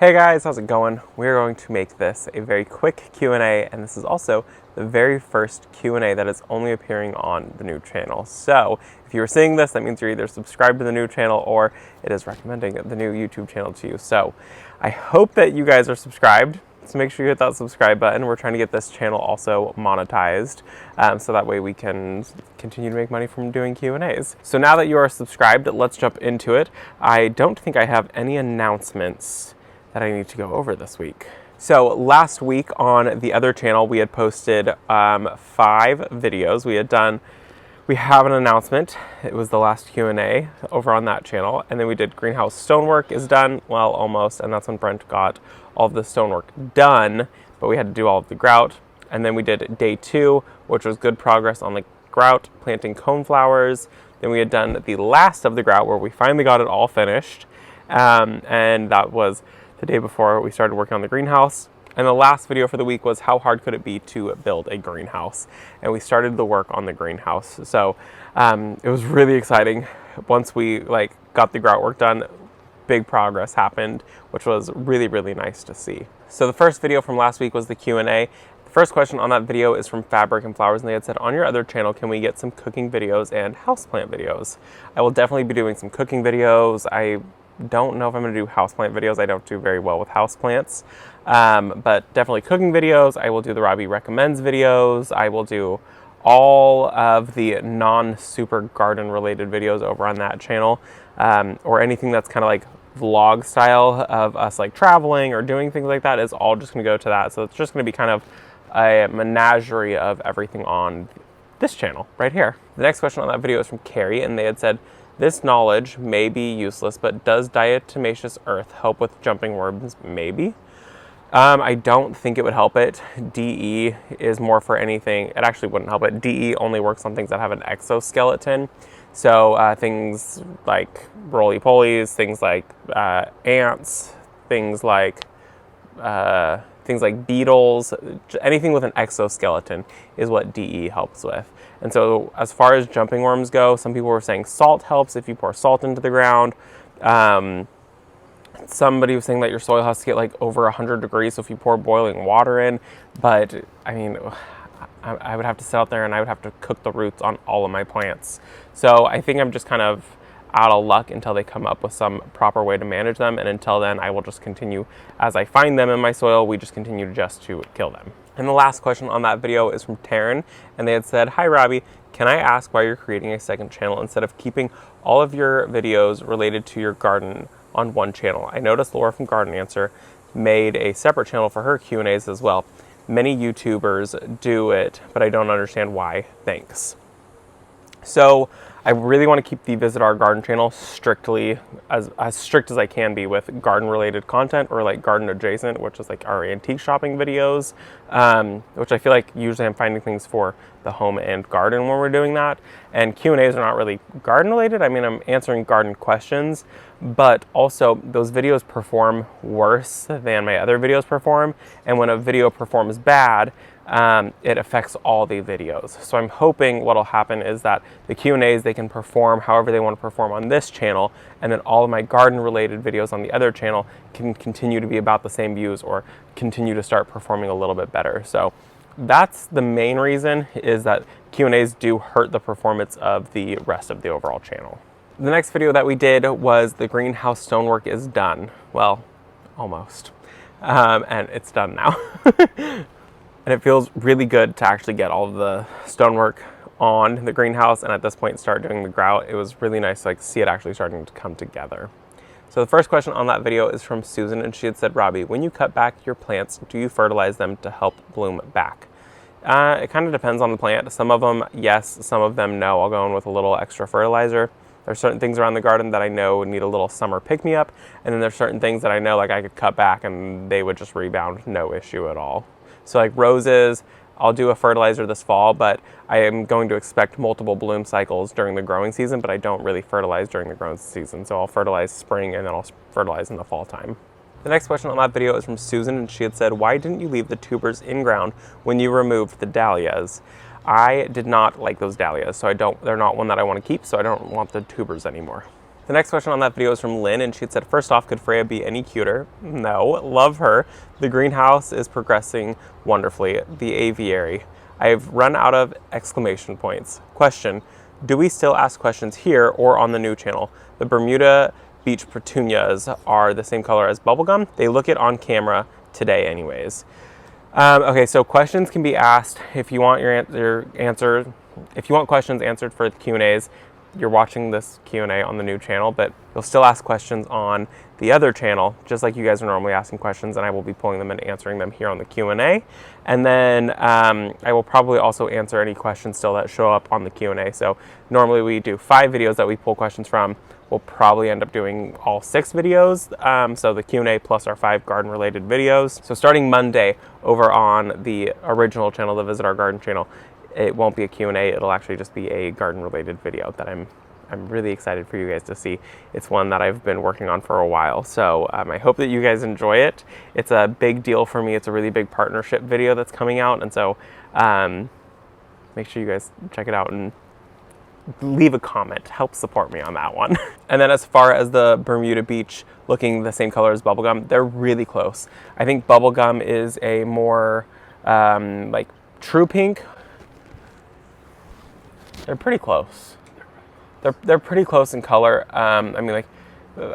Hey guys, how's it going? We're going to make this a very quick Q&A, and this is also the very first Q&A that is only appearing on the new channel. So if you are seeing this, that means you're either subscribed to the new channel or it is recommending the new YouTube channel to you. So I hope that you guys are subscribed. So make sure you hit that subscribe button. We're trying to get this channel also monetized, so that way we can continue to make money from doing Q&As. So now that you are subscribed, let's jump into it. I don't think I have any announcements that I need to go over this week. So last week on the other channel, we had posted 5 videos. We have an announcement. It was the last Q&A over on that channel. And then we did greenhouse stonework is done. Well, almost. And that's when Brent got all of the stonework done, but we had to do all of the grout. And then we did day 2, which was good progress on the grout, planting coneflowers. Then we had done the last of the grout where we finally got it all finished. And that was the day before we started working on the greenhouse. And the last video for the week was how hard could it be to build a greenhouse? And we started the work on the greenhouse. So it was really exciting. Once we got the grout work done, big progress happened, which was really, really nice to see. So the first video from last week was the Q&A. The first question on that video is from Fabric and Flowers, and they had said, on your other channel, can we get some cooking videos and houseplant videos? I will definitely be doing some cooking videos. I don't know if I'm going to do houseplant videos. I don't do very well with houseplants, but definitely cooking videos. I will do the Robbie Recommends videos. I will do all of the non-super garden related videos over on that channel, or anything that's kind of like vlog style of us like traveling or doing things like that is all just going to go to that. So it's just going to be kind of a menagerie of everything on this channel right here. The next question on that video is from Carrie, and they had said, this knowledge may be useless, but does diatomaceous earth help with jumping worms? Maybe. I don't think it would help it. DE is more for anything. It actually wouldn't help it. DE only works on things that have an exoskeleton. So things like roly-polies, things like ants, things like beetles, anything with an exoskeleton is what DE helps with. And so as far as jumping worms go, some people were saying salt helps if you pour salt into the ground. Somebody was saying that your soil has to get like over 100 degrees, so if you pour boiling water in, but I mean, I would have to sit out there and I would have to cook the roots on all of my plants. So I think I'm just kind of out of luck until they come up with some proper way to manage them, and until then I will just continue, as I find them in my soil, we just continue just to kill them. And the last question on that video is from Taryn, and they had said, hi Robbie, can I ask why you're creating a second channel instead of keeping all of your videos related to your garden on one channel? I noticed Laura from Garden Answer made a separate channel for her Q&As as well. Many YouTubers do it, but I don't understand why. Thanks. So I really want to keep the Visit Our Garden channel strictly, as strict as I can be with garden related content, or like garden adjacent, which is like our antique shopping videos, which I feel like usually I'm finding things for the home and garden when we're doing that. And Q&As are not really garden related. I mean, I'm answering garden questions, but also those videos perform worse than my other videos perform. And when a video performs bad, it affects all the videos. So I'm hoping what'll happen is that the Q&As, they can perform however they want to perform on this channel, and then all of my garden related videos on the other channel can continue to be about the same views or continue to start performing a little bit better. So that's the main reason, is that Q&As do hurt the performance of the rest of the overall channel. The next video that we did was the greenhouse stonework is done. Well, almost. And it's done now. And it feels really good to actually get all of the stonework on the greenhouse, and at this point start doing the grout. It was really nice to see it actually starting to come together. So the first question on that video is from Susan, and she had said, Robbie, when you cut back your plants, do you fertilize them to help bloom back? It kind of depends on the plant. Some of them, yes. Some of them, no. I'll go in with a little extra fertilizer. There's certain things around the garden that I know need a little summer pick-me-up, and then there's certain things that I know like I could cut back and they would just rebound, no issue at all. So like roses, I'll do a fertilizer this fall, but I am going to expect multiple bloom cycles during the growing season, but I don't really fertilize during the growing season. So I'll fertilize spring and then I'll fertilize in the fall time. The next question on that video is from Susan, and she had said, why didn't you leave the tubers in ground when you removed the dahlias? I did not like those dahlias, so they're not one that I want to keep, so I don't want the tubers anymore. The next question on that video is from Lynn, and she had said, first off, could Freya be any cuter? No, love her. The greenhouse is progressing wonderfully. The aviary. I've run out of exclamation points. Question, do we still ask questions here or on the new channel? The Bermuda Beach Petunias are the same color as Bubblegum. They look it on camera today anyways. Okay, so questions can be asked if you want your answer. If you want questions answered for the Q&As, you're watching this Q&A on the new channel, but you'll still ask questions on the other channel, just like you guys are normally asking questions, and I will be pulling them and answering them here on the Q&A. And then I will probably also answer any questions still that show up on the Q&A. So normally we do 5 videos that we pull questions from. We'll probably end up doing all 6 videos, so the Q&A plus our 5 garden-related videos. So starting Monday over on the original channel, the Visit Our Garden channel, it won't be a Q&A, it'll actually just be a garden-related video that I'm really excited for you guys to see. It's one that I've been working on for a while, so I hope that you guys enjoy it. It's a big deal for me. It's a really big partnership video that's coming out, and so make sure you guys check it out and leave a comment. Help support me on that one. And then as far as the Bermuda Beach looking the same color as Bubblegum, they're really close. I think Bubblegum is a more like true pink. They're pretty close. They're pretty close in color. I mean, like,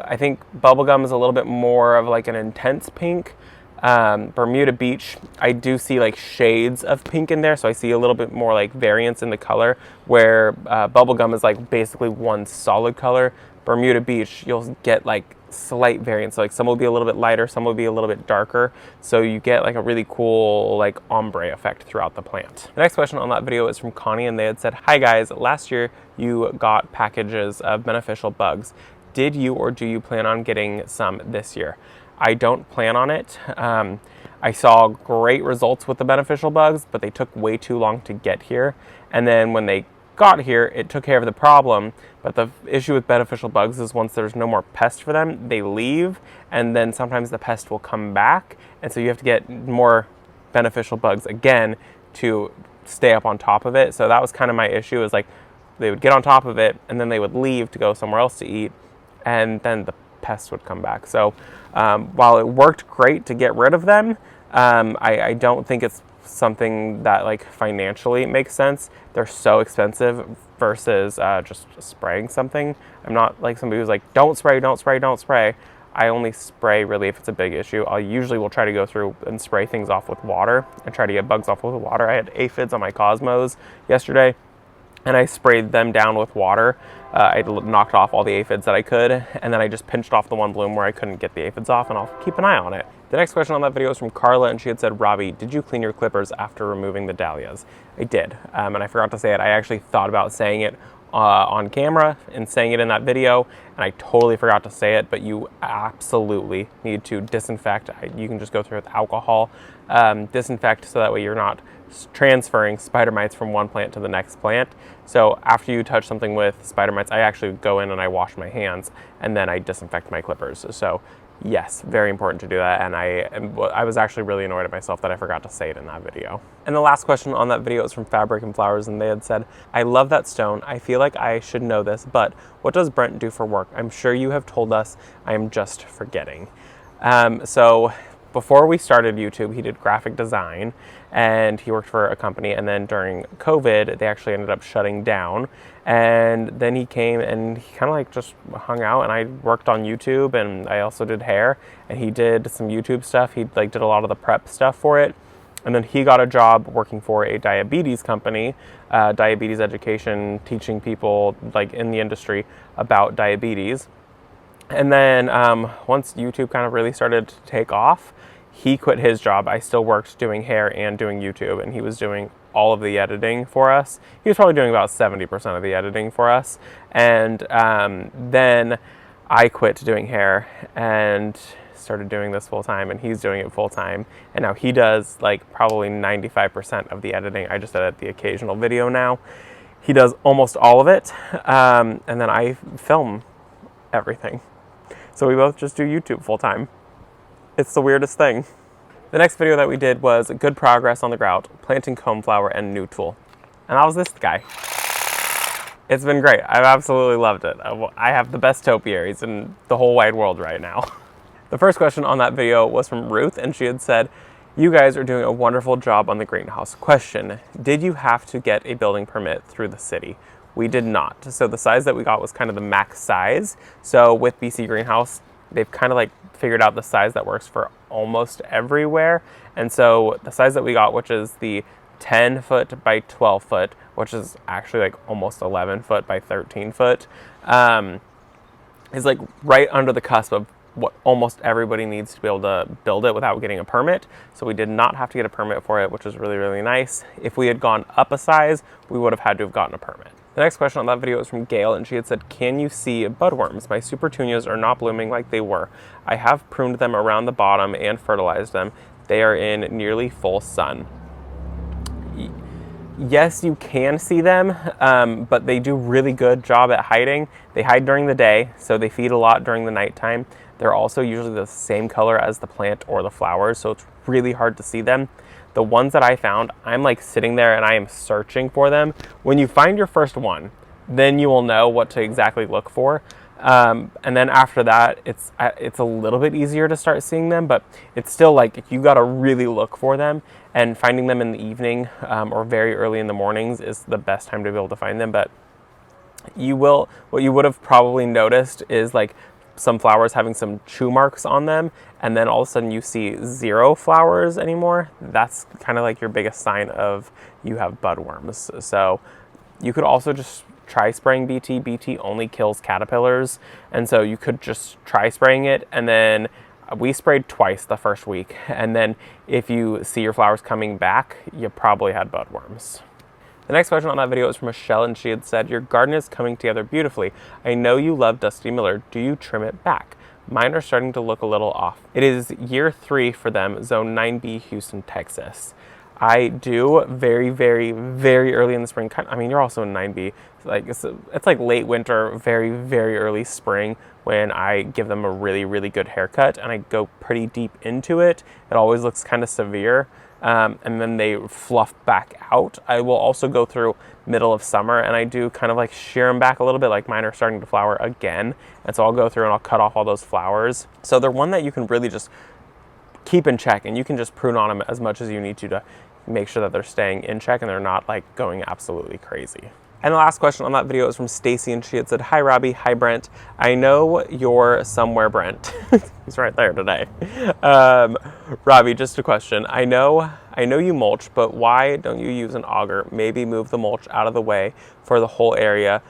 I think Bubblegum is a little bit more of like an intense pink. Bermuda Beach, I do see like shades of pink in there, so I see a little bit more like variance in the color, where Bubblegum is like basically one solid color. Bermuda Beach, you'll get like slight variance, so like some will be a little bit lighter, some will be a little bit darker, so you get like a really cool like ombre effect throughout the plant. The next question on that video is from Connie, and they had said, hi guys, last year you got packages of beneficial bugs. Did you or do you plan on getting some this year? I don't plan on it. I saw great results with the beneficial bugs, but they took way too long to get here, and then when they got here, it took care of the problem. But the issue with beneficial bugs is once there's no more pest for them, they leave, and then sometimes the pest will come back, and so you have to get more beneficial bugs again to stay up on top of it. So that was kind of my issue, is like they would get on top of it and then they would leave to go somewhere else to eat, and then the pests would come back. So while it worked great to get rid of them, I don't think it's something that like financially makes sense. They're so expensive versus just spraying something. I'm not like somebody who's like, don't spray, don't spray, don't spray. I only spray really if it's a big issue. I usually will try to go through and spray things off with water and try to get bugs off with water. I had aphids on my cosmos yesterday, and I sprayed them down with water. I knocked off all the aphids that I could, and then I just pinched off the one bloom where I couldn't get the aphids off, and I'll keep an eye on it. The next question on that video is from Carla, and she had said, Robbie, did you clean your clippers after removing the dahlias? I did, and I forgot to say it. I actually thought about saying it on camera and saying it in that video, and I totally forgot to say it, but you absolutely need to disinfect. You can just go through with alcohol, disinfect, so that way you're not transferring spider mites from one plant to the next plant. So after you touch something with spider mites, I actually go in and I wash my hands, and then I disinfect my clippers. So yes, very important to do that, and I was actually really annoyed at myself that I forgot to say it in that video. And the last question on that video is from Fabric and Flowers, and they had said, I love that stone. I feel like I should know this, but what does Brent do for work? I'm sure you have told us. I am just forgetting. So before we started YouTube, he did graphic design, and he worked for a company, and then during COVID, they actually ended up shutting down. And then he came and he kind of like just hung out, and I worked on YouTube, and I also did hair, and he did some YouTube stuff. He like did a lot of the prep stuff for it. And then he got a job working for a diabetes company, diabetes education, teaching people like in the industry about diabetes. And then once YouTube kind of really started to take off, he quit his job. I still worked doing hair and doing YouTube, and he was doing all of the editing for us. He was probably doing about 70% of the editing for us. And then I quit doing hair and started doing this full time, and he's doing it full time. And now he does like probably 95% of the editing. I just edit the occasional video now. He does almost all of it. And then I film everything. So we both just do YouTube full time. It's the weirdest thing. The next video that we did was good progress on the grout, planting coneflower and new tool. And that was this guy. It's been great. I've absolutely loved it. I have the best topiaries in the whole wide world right now. The first question on that video was from Ruth, and she had said, "You guys are doing a wonderful job on the greenhouse. Question, did you have to get a building permit through the city?" We did not. So the size that we got was kind of the max size. So with BC Greenhouse, they've kind of like figured out the size that works for almost everywhere. And so the size that we got, which is the 10 foot by 12 foot, which is actually like almost 11 foot by 13 foot, is like right under the cusp of what almost everybody needs to be able to build it without getting a permit. So we did not have to get a permit for it, which was really, really nice. If we had gone up a size, we would have had to have gotten a permit. The next question on that video is from Gail, and she had said, "Can you see budworms? My super petunias are not blooming like they were. I have pruned them around the bottom and fertilized them. They are in nearly full sun." Yes, you can see them, but they do really good job at hiding. They hide during the day, so they feed a lot during the nighttime. They're also usually the same color as the plant or the flowers, so it's really hard to see them. The ones that I found, I'm like sitting there and I am searching for them. When you find your first one, then you will know what to exactly look for. And then after that, it's a little bit easier to start seeing them, but it's still like you got to really look for them, and finding them in the evening or very early in the mornings is the best time to be able to find them. But what you would have probably noticed is like some flowers having some chew marks on them, and then all of a sudden you see 0 flowers anymore. That's kind of like your biggest sign of you have budworms. So you could also just try spraying BT. BT only kills caterpillars, and so you could just try spraying it. And then we sprayed twice the first week, and then if you see your flowers coming back, you probably had budworms. The next question on that video is from Michelle, and she had said, "Your garden is coming together beautifully. I know you love Dusty Miller. Do you trim it back? Mine are starting to look a little off." It is year 3 for them, zone 9B, Houston, Texas. I do very, very, very early in the spring. I mean, you're also in 9B. Like it's like late winter, very, very early spring when I give them a really, really good haircut, and I go pretty deep into it. It always looks kind of severe. And then they fluff back out. I will also go through middle of summer and I do kind of like shear them back a little bit, like mine are starting to flower again. And so I'll go through and I'll cut off all those flowers. So they're one that you can really just keep in check, and you can just prune on them as much as you need to make sure that they're staying in check and they're not like going absolutely crazy. And the last question on that video is from Stacy, and she had said, "Hi Robbie, hi Brent. I know you're somewhere, Brent." He's right there today. Robbie, just a question. I know you mulch, but why don't you use an auger? Maybe move the mulch out of the way for the whole area,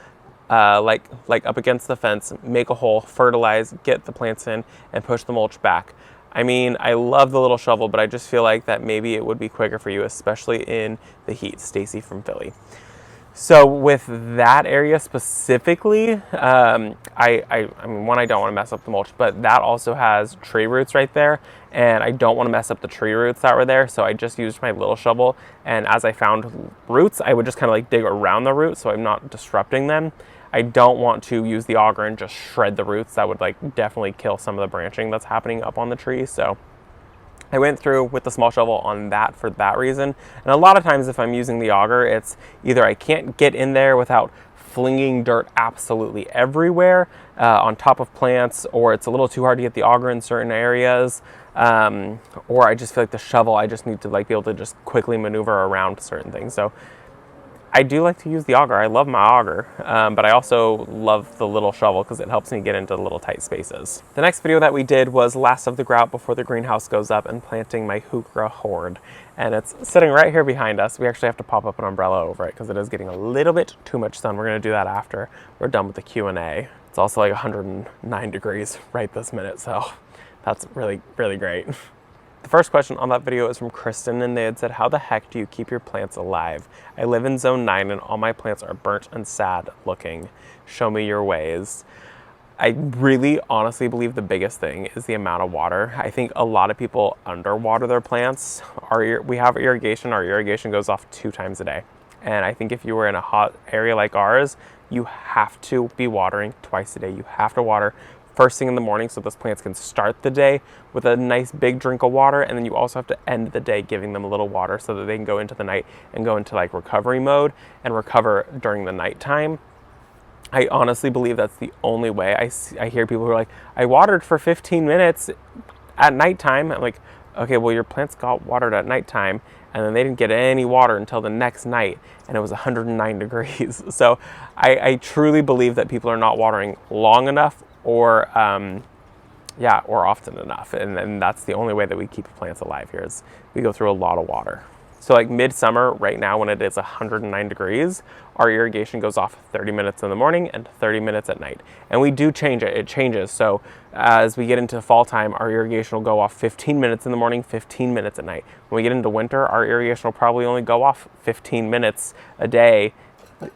like up against the fence, make a hole, fertilize, get the plants in, and push the mulch back. I mean, I love the little shovel, but I just feel like that maybe it would be quicker for you, especially in the heat. Stacy from Philly. So with that area specifically, I mean, one, I don't want to mess up the mulch, but that also has tree roots right there, and I don't want to mess up the tree roots that were there, so I just used my little shovel, and as I found roots, I would just kind of like dig around the roots so I'm not disrupting them. I don't want to use the auger and just shred the roots. That would like definitely kill some of the branching that's happening up on the tree, so I went through with the small shovel on that for that reason. And a lot of times if I'm using the auger, it's either I can't get in there without flinging dirt absolutely everywhere on top of plants, or it's a little too hard to get the auger in certain areas, or I just feel like the shovel, I just need to like be able to just quickly maneuver around certain things. So I do like to use the auger. I love my auger, but I also love the little shovel because it helps me get into little tight spaces. The next video that we did was last of the grout before the greenhouse goes up and planting my heuchera horde. And it's sitting right here behind us. We actually have to pop up an umbrella over it because it is getting a little bit too much sun. We're going to do that after we're done with the Q&A. It's also like 109 degrees right this minute, so that's really, really great. The first question on that video is from Kristen, and they had said, "How the heck do you keep your plants alive? I live in zone 9 and all my plants are burnt and sad looking. Show me your ways." I really honestly believe the biggest thing is the amount of water. I think a lot of people underwater their plants. We have irrigation. Our irrigation goes off 2 times a day. And I think if you were in a hot area like ours, you have to be watering twice a day. You have to water first thing in the morning so those plants can start the day with a nice big drink of water, and then you also have to end the day giving them a little water so that they can go into the night and go into like recovery mode and recover during the nighttime. I honestly believe that's the only way. I hear people who are like, I watered for 15 minutes at nighttime. I'm like, okay, well, your plants got watered at nighttime, and then they didn't get any water until the next night, and it was 109 degrees. So I truly believe that people are not watering long enough or or often enough. And that's the only way that we keep plants alive here is we go through a lot of water. So like midsummer right now when it is 109 degrees, our irrigation goes off 30 minutes in the morning and 30 minutes at night. And we do change it, it changes. So as we get into fall time, our irrigation will go off 15 minutes in the morning, 15 minutes at night. When we get into winter, our irrigation will probably only go off 15 minutes a day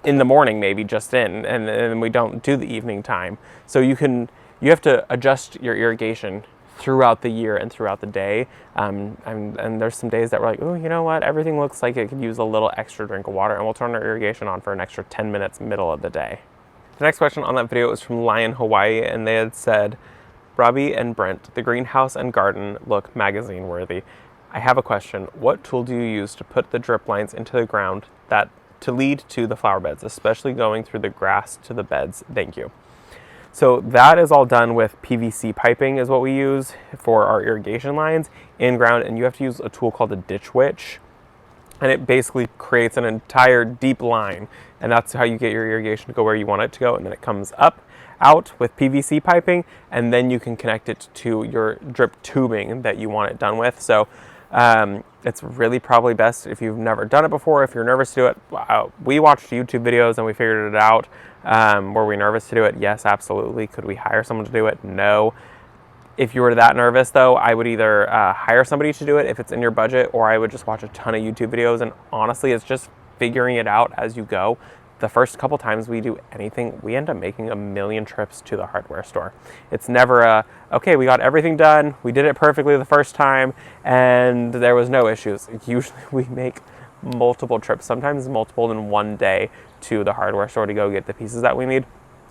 in the morning, maybe just and we don't do the evening time. So you have to adjust your irrigation throughout the year and throughout the day. And there's some days that we're like, oh, you know what? Everything looks like it could use a little extra drink of water, and we'll turn our irrigation on for an extra 10 minutes middle of the day. The next question on that video was from Lion Hawaii, and they had said, Robbie and Brent, the greenhouse and garden look magazine worthy. I have a question. What tool do you use to put the drip lines into the ground to lead to the flower beds, especially going through the grass to the beds? Thank you. So that is all done with PVC piping is what we use for our irrigation lines in ground, and you have to use a tool called a ditch witch, and it basically creates an entire deep line, and that's how you get your irrigation to go where you want it to go, and then it comes out with PVC piping, and then you can connect it to your drip tubing that you want it done with. So it's really probably best if you've never done it before. If you're nervous to do it, we watched YouTube videos and we figured it out. Were we nervous to do it? Yes, absolutely. Could we hire someone to do it? No. If you were that nervous though, I would either hire somebody to do it if it's in your budget, or I would just watch a ton of YouTube videos. And honestly, it's just figuring it out as you go. The first couple times we do anything, we end up making a million trips to the hardware store. It's never okay, we got everything done, we did it perfectly the first time, and there was no issues. Usually we make multiple trips, sometimes multiple in one day, to the hardware store to go get the pieces that we need.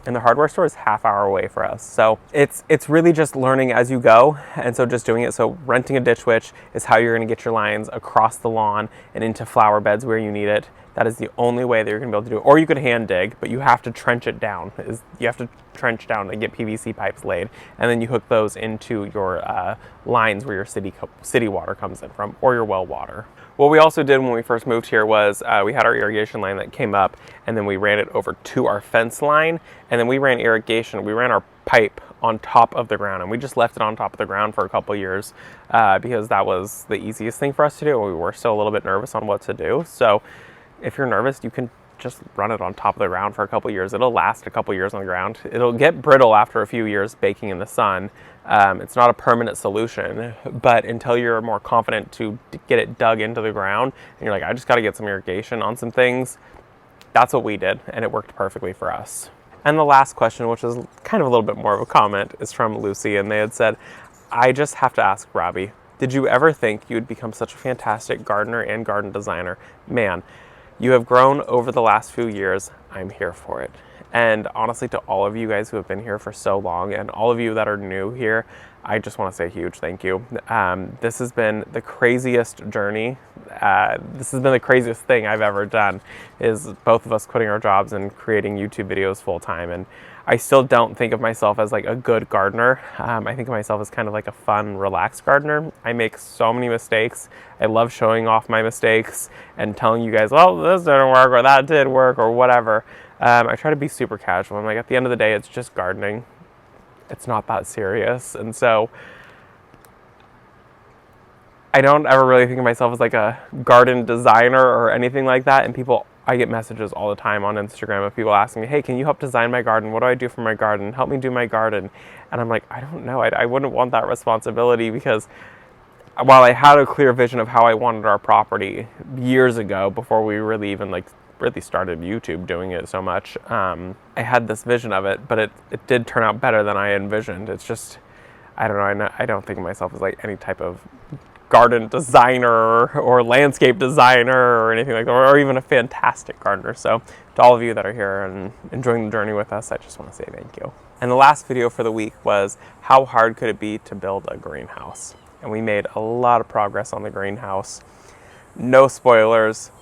And the hardware store is half-hour away for us. So it's really just learning as you go, and so just doing it. So renting a ditch witch is how you're gonna get your lines across the lawn and into flower beds where you need it. That is the only way that you're gonna be able to do it. Or you could hand dig, but you have to trench it down. You have to trench down to get PVC pipes laid, and then you hook those into your lines where your city water comes in from, or your well water. What we also did when we first moved here was we had our irrigation line that came up, and then we ran it over to our fence line, and then we ran irrigation. We ran our pipe on top of the ground, and we just left it on top of the ground for a couple years because that was the easiest thing for us to do. We were still a little bit nervous on what to do. So if you're nervous, you can just run it on top of the ground for a couple years. It'll last a couple years on the ground. It'll get brittle after a few years baking in the sun. It's not a permanent solution, but until you're more confident to get it dug into the ground, and you're like, I just got to get some irrigation on some things, that's what we did, and it worked perfectly for us. And the last question, which is kind of a little bit more of a comment, is from Lucy, and they had said, I just have to ask Robbie, did you ever think you would become such a fantastic gardener and garden designer? Man, you have grown over the last few years. I'm here for it. And honestly, to all of you guys who have been here for so long, and all of you that are new here, I just want to say a huge thank you. This has been the craziest journey. This has been the craziest thing I've ever done, is both of us quitting our jobs and creating YouTube videos full time. And I still don't think of myself as like a good gardener. I think of myself as kind of like a fun, relaxed gardener. I make so many mistakes. I love showing off my mistakes and telling you guys, well, this didn't work, or that did work, or whatever. I try to be super casual. I'm like, at the end of the day, it's just gardening. It's not that serious. And so I don't ever really think of myself as like a garden designer or anything like that. And I get messages all the time on Instagram of people asking me, hey, can you help design my garden? What do I do for my garden? Help me do my garden. And I'm like, I don't know. I wouldn't want that responsibility, because while I had a clear vision of how I wanted our property years ago, before we really even really started YouTube doing it so much, I had this vision of it, but it did turn out better than I envisioned. It's just, I don't know, I don't think of myself as like any type of garden designer or landscape designer or anything like that, or even a fantastic gardener. So to all of you that are here and enjoying the journey with us, I just want to say thank you. And the last video for the week was, how hard could it be to build a greenhouse? And we made a lot of progress on the greenhouse. No spoilers,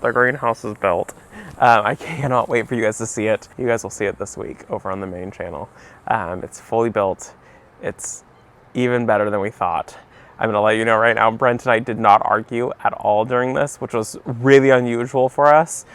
The greenhouse is built. I cannot wait for you guys to see it. You guys will see it this week over on the main channel. It's fully built. It's even better than we thought. I'm going to let you know right now, Brent and I did not argue at all during this, which was really unusual for us.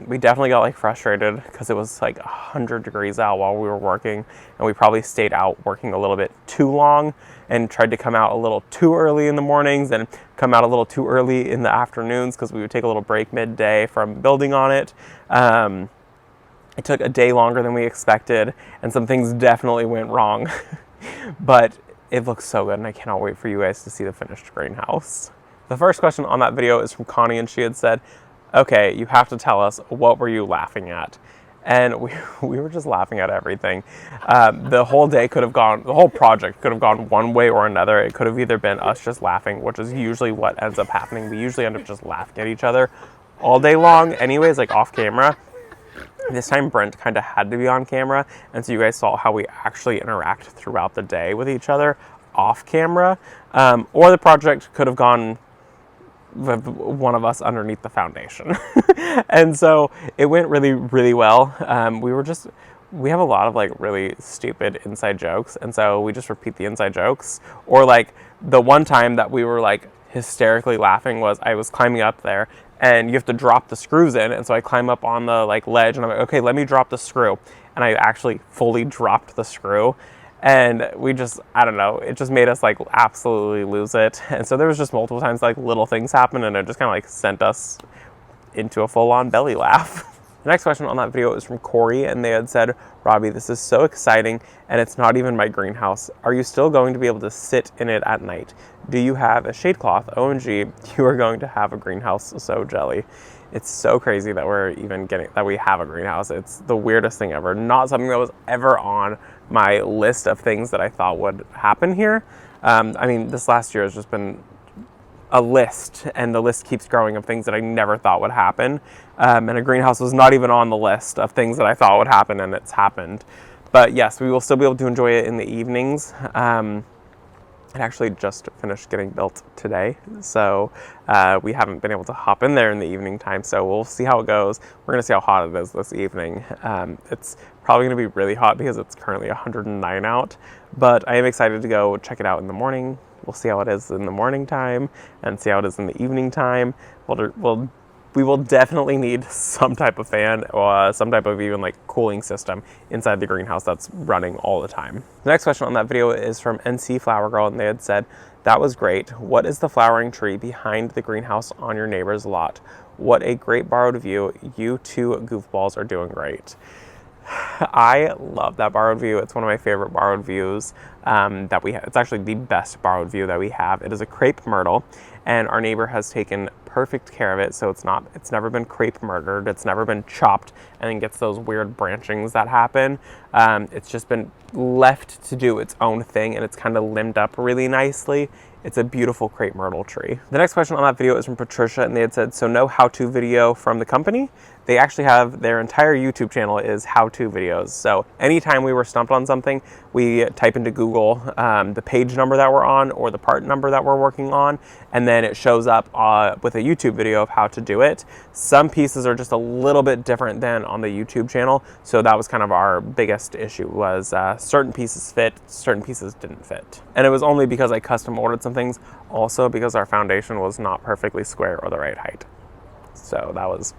We definitely got like frustrated because it was like 100 degrees out while we were working, and we probably stayed out working a little bit too long and tried to come out a little too early in the mornings and come out a little too early in the afternoons because we would take a little break midday from building on it. It took a day longer than we expected, and some things definitely went wrong. But it looks so good, and I cannot wait for you guys to see the finished greenhouse. The first question on that video is from Connie, and she had said, okay, you have to tell us, what were you laughing at? And we were just laughing at everything. The whole day could have gone, the whole project could have gone one way or another. It could have either been us just laughing, which is usually what ends up happening. We usually end up just laughing at each other all day long anyways, like off camera. This time Brent kind of had to be on camera, and so you guys saw how we actually interact throughout the day with each other off camera. Or the project could have gone with one of us underneath the foundation. And so it went really, really well. We have a lot of like really stupid inside jokes, and so we just repeat the inside jokes. Or like the one time that we were like hysterically laughing was I was climbing up there, and you have to drop the screws in, and so I climb up on the like ledge, and I'm like, okay, let me drop the screw, and I actually fully dropped the screw, and we just, I don't know, it just made us like absolutely lose it. And so there was just multiple times like little things happened, and it just kind of like sent us into a full-on belly laugh. The next question on that video is from Corey, and they had said, Robbie, this is so exciting, and it's not even my greenhouse. Are you still going to be able to sit in it at night? Do you have a shade cloth? OMG, you are going to have a greenhouse, so jelly. It's so crazy that we have a greenhouse. It's the weirdest thing ever. Not something that was ever on my list of things that I thought would happen here. I mean, this last year has just been a list, and the list keeps growing of things that I never thought would happen. And a greenhouse was not even on the list of things that I thought would happen, and it's happened. But yes, we will still be able to enjoy it in the evenings. It actually just finished getting built today, so we haven't been able to hop in there in the evening time, so we'll see how it goes. We're going to see how hot it is this evening. It's probably going to be really hot because it's currently 109 out, but I am excited to go check it out in the morning. We'll see how it is in the morning time and see how it is in the evening time. We will definitely need some type of fan or some type of even like cooling system inside the greenhouse that's running all the time. The next question on that video is from NC Flower Girl, and they had said, that was great. What is the flowering tree behind the greenhouse on your neighbor's lot? What a great borrowed view. You two goofballs are doing great. I love that borrowed view. It's one of my favorite borrowed views that we have. It's actually the best borrowed view that we have. It is a crepe myrtle, and our neighbor has taken perfect care of it, so it's never been crepe murdered. It's never been chopped and then gets those weird branchings that happen. It's just been left to do its own thing, and it's kind of limbed up really nicely. It's a beautiful crepe myrtle tree. The next question on that video is from Patricia, and they had said, so no how-to video from the company? They actually have their entire YouTube channel is how-to videos. So anytime we were stumped on something, we type into Google the page number that we're on or the part number that we're working on, and then it shows up with a YouTube video of how to do it. Some pieces are just a little bit different than on the YouTube channel, so that was kind of our biggest issue, was certain pieces fit, certain pieces didn't fit. And it was only because I custom ordered some things, also because our foundation was not perfectly square or the right height. So that was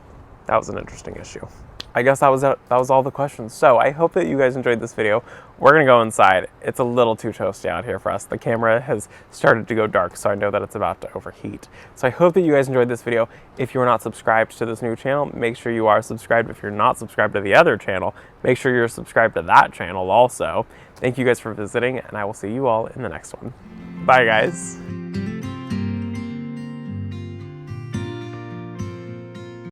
an interesting issue. I guess that was all the questions. So I hope that you guys enjoyed this video. We're gonna go inside. It's a little too toasty out here for us. The camera has started to go dark, so I know that it's about to overheat. So I hope that you guys enjoyed this video. If you are not subscribed to this new channel, make sure you are subscribed. If you're not subscribed to the other channel, make sure you're subscribed to that channel also. Thank you guys for visiting, and I will see you all in the next one. Bye, guys.